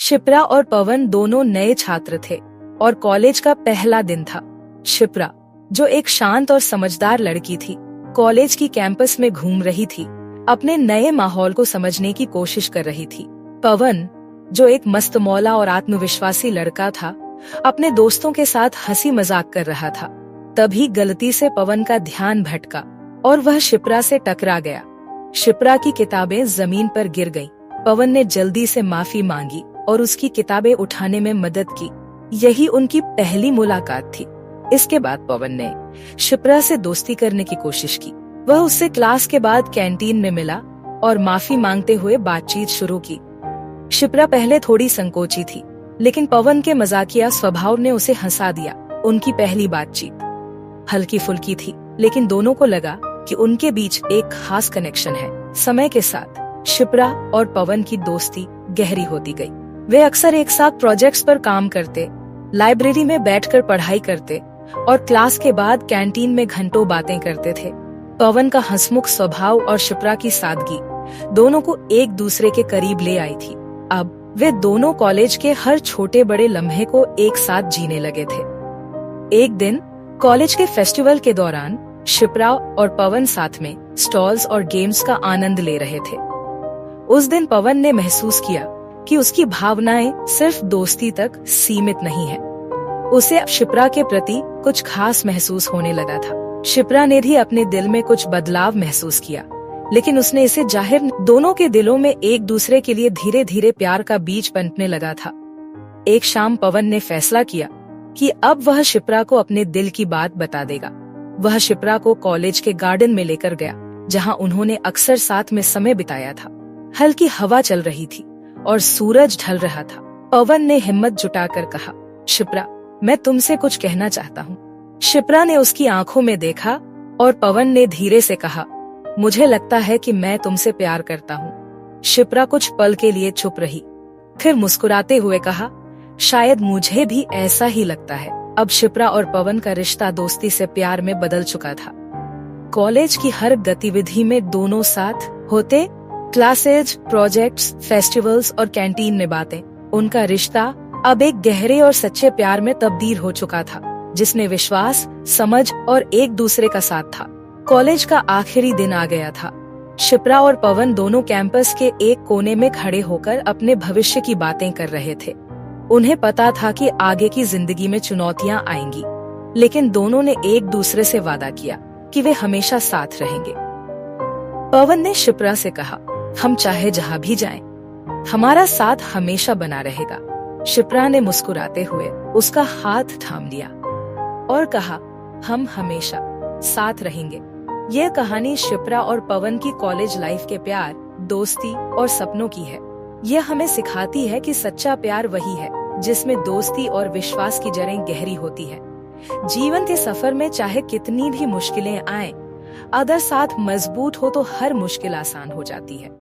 शिप्रा और पवन दोनों नए छात्र थे और कॉलेज का पहला दिन था। शिप्रा, जो एक शांत और समझदार लड़की थी, कॉलेज की कैंपस में घूम रही थी, अपने नए माहौल को समझने की कोशिश कर रही थी। पवन, जो एक मस्तमौला और आत्मविश्वासी लड़का था, अपने दोस्तों के साथ हंसी मजाक कर रहा था। तभी गलती से पवन का ध्यान भटका और वह शिप्रा से टकरा गया। शिप्रा की किताबें जमीन पर गिर गईं। पवन ने जल्दी से माफी मांगी और उसकी किताबें उठाने में मदद की। यही उनकी पहली मुलाकात थी। इसके बाद पवन ने शिप्रा से दोस्ती करने की कोशिश की। वह उससे क्लास के बाद कैंटीन में मिला और माफी मांगते हुए बातचीत शुरू की। शिप्रा पहले थोड़ी संकोची थी, लेकिन पवन के मजाकिया स्वभाव ने उसे हंसा दिया। उनकी पहली बातचीत हल्की फुल्की थी, लेकिन दोनों को लगा कि उनके बीच एक खास कनेक्शन है। समय के साथ शिप्रा और पवन की दोस्ती गहरी होती गई। वे अक्सर एक साथ प्रोजेक्ट्स पर काम करते, लाइब्रेरी में बैठकर पढ़ाई करते और क्लास के बाद कैंटीन में घंटों बातें करते थे। पवन का हंसमुख स्वभाव और शिप्रा की सादगी दोनों को एक दूसरे के करीब ले आई थी। अब वे दोनों कॉलेज के हर छोटे बड़े लम्हे को एक साथ जीने लगे थे। एक दिन कॉलेज के फेस्टिवल के दौरान शिप्रा और पवन साथ में स्टॉल्स और गेम्स का आनंद ले रहे थे। उस दिन पवन ने महसूस किया कि उसकी भावनाएं सिर्फ दोस्ती तक सीमित नहीं है। उसे अब शिप्रा के प्रति कुछ खास महसूस होने लगा था। शिप्रा ने भी अपने दिल में कुछ बदलाव महसूस किया, लेकिन उसने इसे जाहिर दोनों के दिलों में एक दूसरे के लिए धीरे धीरे प्यार का बीज पनपने लगा था। एक शाम पवन ने फैसला किया कि अब वह शिप्रा को अपने दिल की बात बता देगा। वह शिप्रा को कॉलेज के गार्डन में लेकर गया, जहां उन्होंने अक्सर साथ में समय बिताया था। हल्की हवा चल रही थी और सूरज ढल रहा था। पवन ने हिम्मत जुटाकर कहा, शिप्रा, मैं तुमसे कुछ कहना चाहता हूँ। शिप्रा ने उसकी आंखों में देखा और पवन ने धीरे से कहा, मुझे लगता है कि मैं तुमसे प्यार करता हूँ। शिप्रा कुछ पल के लिए चुप रही, फिर मुस्कुराते हुए कहा, शायद मुझे भी ऐसा ही लगता है। अब शिप्रा और पवन का रिश्ता दोस्ती से प्यार में बदल चुका था। कॉलेज की हर गतिविधि में दोनों साथ होते, क्लासेज, प्रोजेक्ट्स, फेस्टिवल्स और कैंटीन में बातें। उनका रिश्ता अब एक गहरे और सच्चे प्यार में तब्दील हो चुका था, जिसमें विश्वास, समझ और एक दूसरे का साथ था। कॉलेज का आखिरी दिन आ गया था। शिप्रा और पवन दोनों कैंपस के एक कोने में खड़े होकर अपने भविष्य की बातें कर रहे थे। उन्हें पता था कि आगे की जिंदगी में चुनौतियां आएंगी, लेकिन दोनों ने एक दूसरे से वादा किया कि वे हमेशा साथ रहेंगे। पवन ने शिप्रा से कहा, हम चाहे जहाँ भी जाएं, हमारा साथ हमेशा बना रहेगा। शिप्रा ने मुस्कुराते हुए उसका हाथ थाम लिया और कहा, हम हमेशा साथ रहेंगे। यह कहानी शिप्रा और पवन की कॉलेज लाइफ के प्यार, दोस्ती और सपनों की है। यह हमें सिखाती है कि सच्चा प्यार वही है जिसमें दोस्ती और विश्वास की जड़ें गहरी होती है। जीवन के सफर में चाहे कितनी भी मुश्किलें आएं, अगर साथ मजबूत हो तो हर मुश्किल आसान हो जाती है।